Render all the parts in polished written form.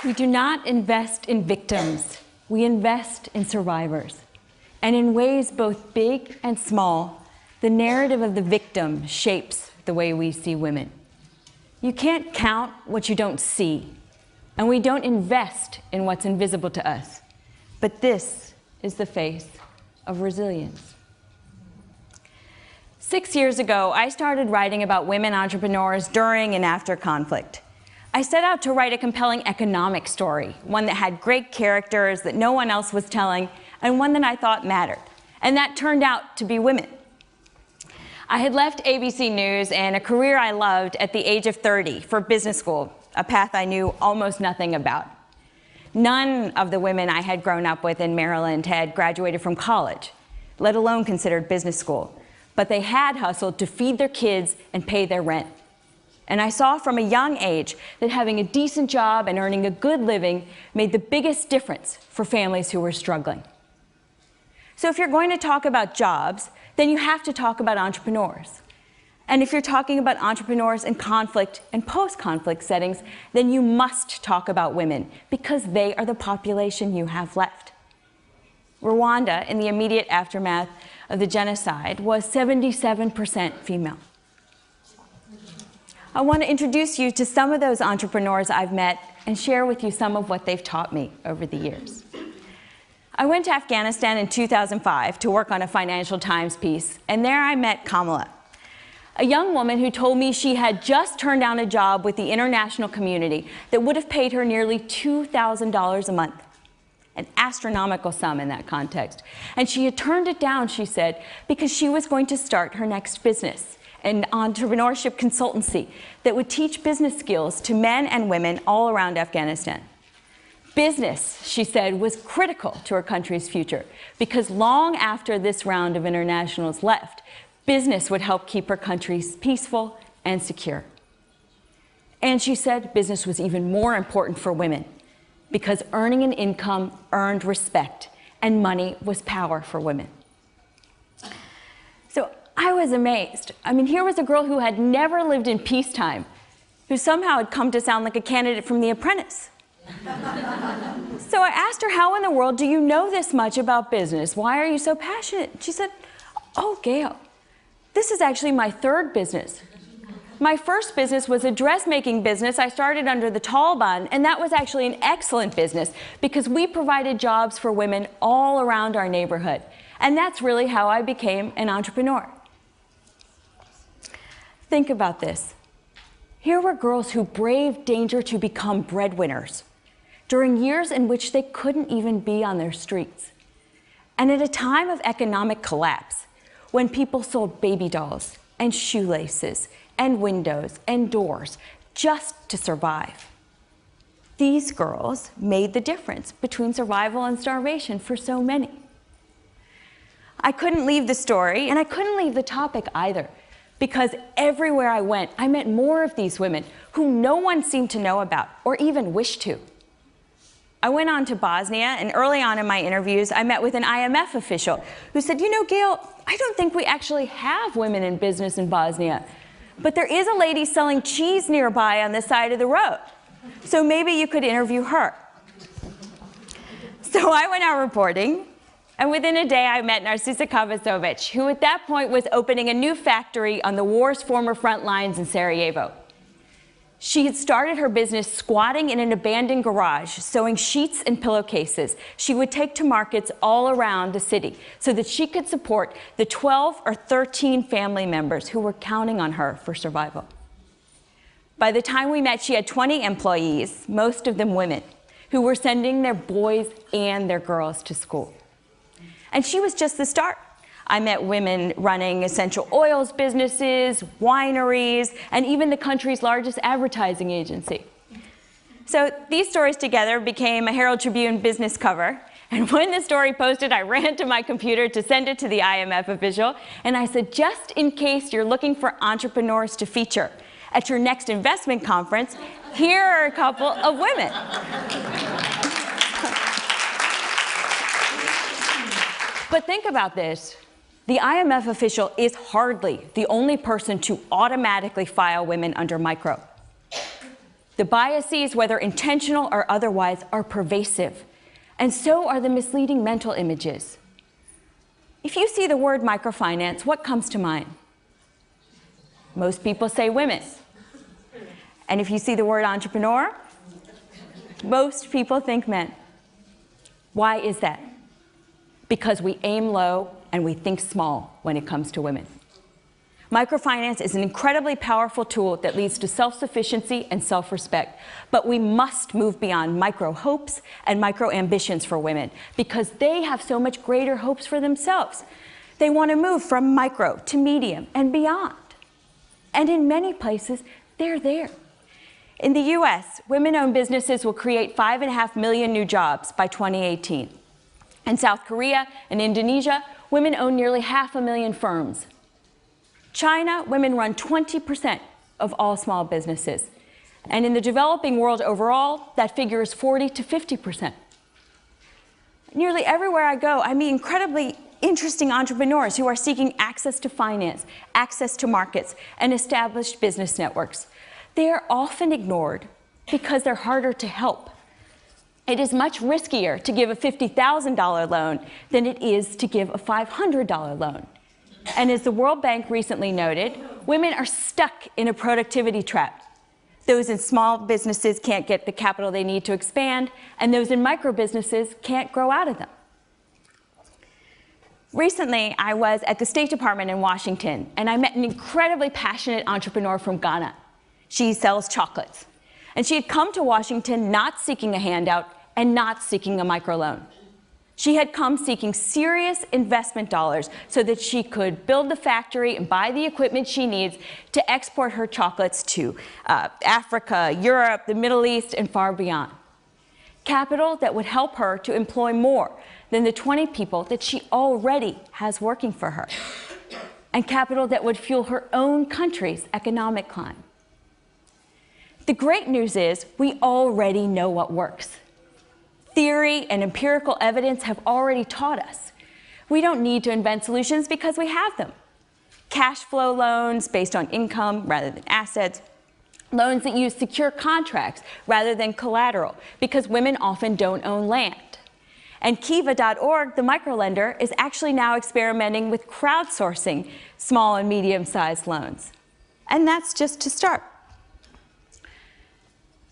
We do not invest in victims. We invest in survivors. And in ways both big and small, the narrative of the victim shapes the way we see women. You can't count what you don't see, and we don't invest in what's invisible to us. But this is the face of resilience. 6 years ago, I started writing about women entrepreneurs during and after conflict. I set out to write a compelling economic story, one that had great characters that no one else was telling, and one that I thought mattered. And that turned out to be women. I had left ABC News and a career I loved at the age of 30 for business school, a path I knew almost nothing about. None of the women I had grown up with in Maryland had graduated from college, let alone considered business school. But they had hustled to feed their kids and pay their rent. And I saw from a young age that having a decent job and earning a good living made the biggest difference for families who were struggling. So if you're going to talk about jobs, then you have to talk about entrepreneurs. And if you're talking about entrepreneurs in conflict and post-conflict settings, then you must talk about women, because they are the population you have left. Rwanda, in the immediate aftermath of the genocide, was 77% female. I want to introduce you to some of those entrepreneurs I've met and share with you some of what they've taught me over the years. I went to Afghanistan in 2005 to work on a Financial Times piece, and there I met Kamala, a young woman who told me she had just turned down a job with the international community that would have paid her nearly $2,000 a month, an astronomical sum in that context. And she had turned it down, she said, because she was going to start her next business, an entrepreneurship consultancy that would teach business skills to men and women all around Afghanistan. Business, she said, was critical to her country's future, because long after this round of internationals left, business would help keep her country peaceful and secure. And she said business was even more important for women, because earning an income earned respect, and money was power for women. So I was amazed. I mean, here was a girl who had never lived in peacetime, who somehow had come to sound like a candidate from The Apprentice. So I asked her, how in the world do you know this much about business? Why are you so passionate? She said, oh, Gayle, this is actually my third business. My first business was a dressmaking business I started under the Taliban, and that was actually an excellent business because we provided jobs for women all around our neighborhood. And that's really how I became an entrepreneur. Think about this. Here were girls who braved danger to become breadwinners during years in which they couldn't even be on their streets. And at a time of economic collapse, when people sold baby dolls and shoelaces and windows and doors just to survive. These girls made the difference between survival and starvation for so many. I couldn't leave the story, and I couldn't leave the topic either, because everywhere I went, I met more of these women who no one seemed to know about or even wish to. I went on to Bosnia, and early on in my interviews, I met with an IMF official who said, you know, Gayle, I don't think we actually have women in business in Bosnia, but there is a lady selling cheese nearby on the side of the road, so maybe you could interview her. So I went out reporting, and within a day I met Narcisa Kavasovic, who at that point was opening a new factory on the war's former front lines in Sarajevo. She had started her business squatting in an abandoned garage, sewing sheets and pillowcases she would take to markets all around the city so that she could support the 12 or 13 family members who were counting on her for survival. By the time we met, she had 20 employees, most of them women, who were sending their boys and their girls to school. And she was just the start. I met women running essential oils businesses, wineries, and even the country's largest advertising agency. So these stories together became a Herald Tribune business cover. And when the story posted, I ran to my computer to send it to the IMF official. And I said, just in case you're looking for entrepreneurs to feature at your next investment conference, here are a couple of women. But think about this. The IMF official is hardly the only person to automatically file women under micro. The biases, whether intentional or otherwise, are pervasive, and so are the misleading mental images. If you see the word microfinance, what comes to mind? Most people say women. And if you see the word entrepreneur, most people think men. Why is that? Because we aim low and we think small when it comes to women. Microfinance is an incredibly powerful tool that leads to self-sufficiency and self-respect, but we must move beyond micro-hopes and micro-ambitions for women because they have so much greater hopes for themselves. They want to move from micro to medium and beyond. And in many places, they're there. In the US, women-owned businesses will create 5.5 million new jobs by 2018. In South Korea and Indonesia, women own nearly 500,000 firms. China, women run 20% of all small businesses. And in the developing world overall, that figure is 40 to 50%. Nearly everywhere I go, I meet incredibly interesting entrepreneurs who are seeking access to finance, access to markets, and established business networks. They are often ignored because they're harder to help. It is much riskier to give a $50,000 loan than it is to give a $500 loan. And as the World Bank recently noted, women are stuck in a productivity trap. Those in small businesses can't get the capital they need to expand, and those in micro businesses can't grow out of them. Recently, I was at the State Department in Washington, and I met an incredibly passionate entrepreneur from Ghana. She sells chocolates. And she had come to Washington not seeking a handout and not seeking a microloan. She had come seeking serious investment dollars so that she could build the factory and buy the equipment she needs to export her chocolates to Africa, Europe, the Middle East, and far beyond. Capital that would help her to employ more than the 20 people that she already has working for her. And capital that would fuel her own country's economic climb. The great news is we already know what works. Theory and empirical evidence have already taught us. We don't need to invent solutions because we have them. Cash flow loans based on income rather than assets, loans that use secure contracts rather than collateral because women often don't own land. And Kiva.org, the microlender, is actually now experimenting with crowdsourcing small and medium-sized loans. And that's just to start.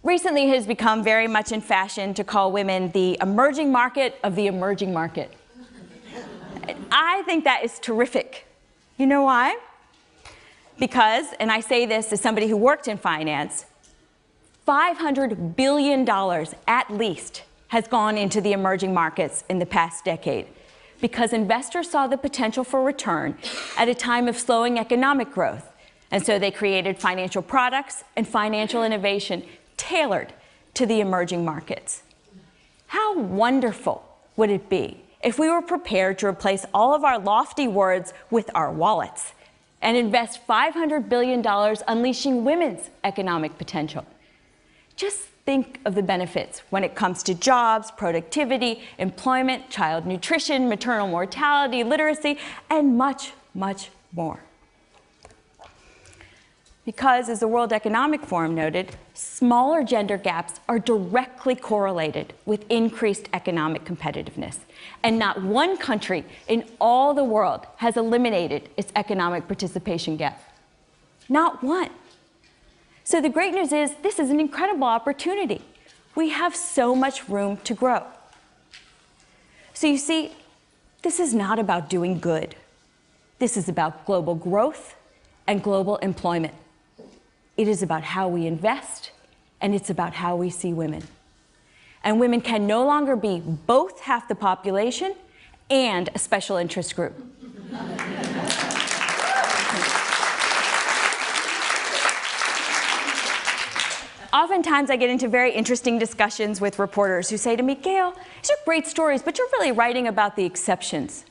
Recently, it has become very much in fashion to call women the emerging market of the emerging market. I think that is terrific. You know why? Because, and I say this as somebody who worked in finance, $500 billion at least has gone into the emerging markets in the past decade because investors saw the potential for return at a time of slowing economic growth. And so they created financial products and financial innovation tailored to the emerging markets. How wonderful would it be if we were prepared to replace all of our lofty words with our wallets and invest $500 billion unleashing women's economic potential? Just think of the benefits when it comes to jobs, productivity, employment, child nutrition, maternal mortality, literacy, and much, much more. Because, as the World Economic Forum noted, smaller gender gaps are directly correlated with increased economic competitiveness. And not one country in all the world has eliminated its economic participation gap. Not one. So the great news is this is an incredible opportunity. We have so much room to grow. So you see, this is not about doing good. This is about global growth and global employment. It is about how we invest, and it's about how we see women. And women can no longer be both half the population and a special interest group. Oftentimes, I get into very interesting discussions with reporters who say to me, Gayle, these are great stories, but you're really writing about the exceptions.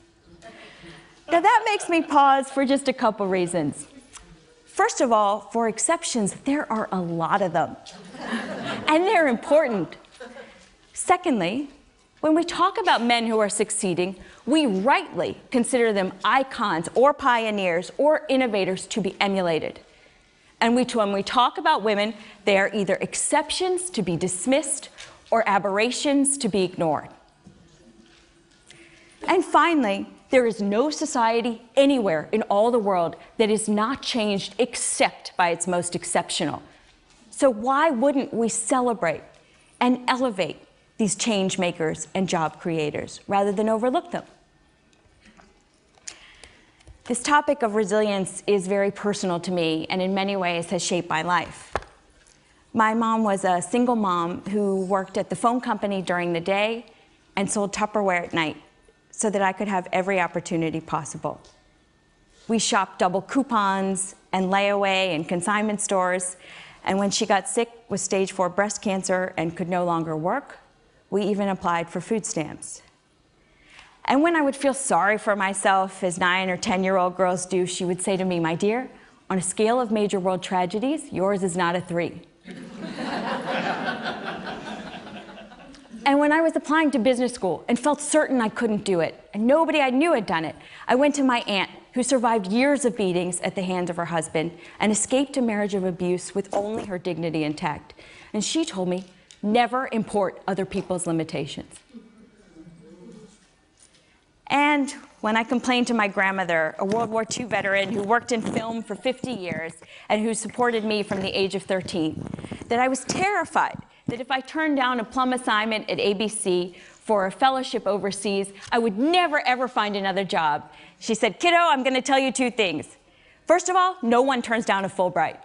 Now, that makes me pause for just a couple reasons. First of all, for exceptions, there are a lot of them, and they're important. Secondly, when we talk about men who are succeeding, we rightly consider them icons or pioneers or innovators to be emulated. And when we talk about women, they are either exceptions to be dismissed or aberrations to be ignored. And finally, there is no society anywhere in all the world that is not changed except by its most exceptional. So why wouldn't we celebrate and elevate these change makers and job creators rather than overlook them? This topic of resilience is very personal to me and in many ways has shaped my life. My mom was a single mom who worked at the phone company during the day and sold Tupperware at night so that I could have every opportunity possible. We shopped double coupons and layaway and consignment stores, and when she got sick with stage 4 breast cancer and could no longer work, we even applied for food stamps. And when I would feel sorry for myself, as 9 or 10-year-old girls do, she would say to me, "My dear, on a scale of major world tragedies, yours is not a 3. And when I was applying to business school and felt certain I couldn't do it, and nobody I knew had done it, I went to my aunt, who survived years of beatings at the hands of her husband and escaped a marriage of abuse with only her dignity intact. And she told me, never import other people's limitations. And when I complained to my grandmother, a World War II veteran who worked in film for 50 years and who supported me from the age of 13, that I was terrified that if I turned down a plum assignment at ABC for a fellowship overseas, I would never, ever find another job. She said, "Kiddo, I'm going to tell you 2 things. First of all, no one turns down a Fulbright.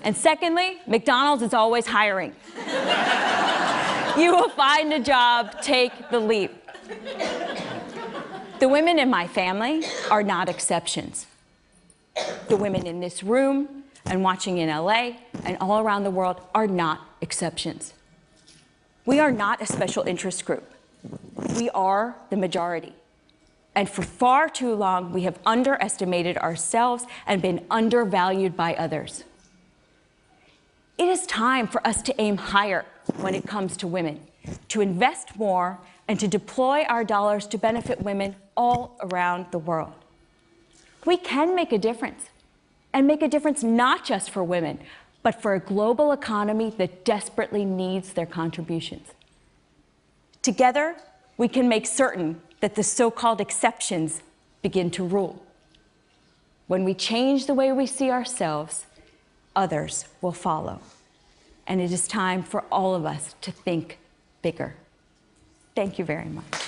And secondly, McDonald's is always hiring. You will find a job, take the leap." The women in my family are not exceptions. The women in this room and watching in LA and all around the world are not exceptions. We are not a special interest group. We are the majority. And for far too long, we have underestimated ourselves and been undervalued by others. It is time for us to aim higher when it comes to women, to invest more and to deploy our dollars to benefit women all around the world. We can make a difference, and make a difference not just for women, but for a global economy that desperately needs their contributions. Together, we can make certain that the so-called exceptions begin to rule. When we change the way we see ourselves, others will follow. And it is time for all of us to think bigger. Thank you very much.